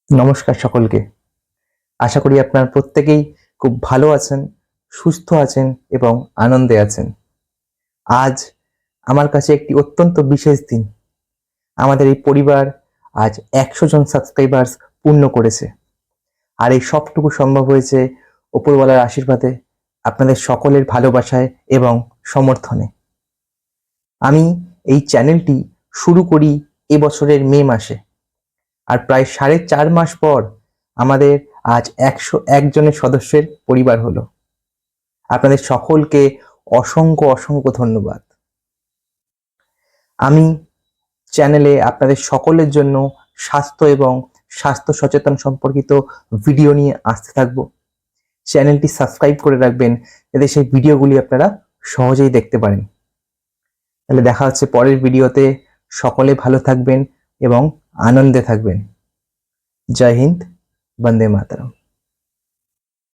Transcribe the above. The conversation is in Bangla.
নমস্কার সকলকে। আশা করি আপনার প্রত্যেকেই খুব ভালো আছেন, সুস্থ আছেন এবং আনন্দে আছেন। আজ আমার কাছে একটি অত্যন্ত বিশেষ দিন। আমাদের এই পরিবার আজ ১০০ জন সাবস্ক্রাইবার্স পূর্ণ করেছে। আর এই সবটুকু সম্ভব হয়েছে ওপরওয়ালার আশীর্বাদে, আপনাদের সকলের ভালোবাসায় এবং সমর্থনে। আমি এই চ্যানেলটি শুরু করি এবছরের মে মাসে। আর প্রায় ৪.৫ মাস পর আমাদের আজ ১০১ জনের সদস্যের পরিবার হলো। আপনাদের সকলকে অসংখ্য অসংখ্য ধন্যবাদ। আমি চ্যানেলে আপনাদের সকলের জন্য স্বাস্থ্য এবং স্বাস্থ্য সচেতন সম্পর্কিত ভিডিও নিয়ে আসতে থাকবো। চ্যানেলটি সাবস্ক্রাইব করে রাখবেন যাতে সেই ভিডিওগুলি আপনারা সহজেই দেখতে পারেন। তাহলে দেখা হচ্ছে পরের ভিডিওতে। সকলে ভালো থাকবেন এবং আনন্দে থাকবেন। জয় হিন্দ, বন্দে মাতরম।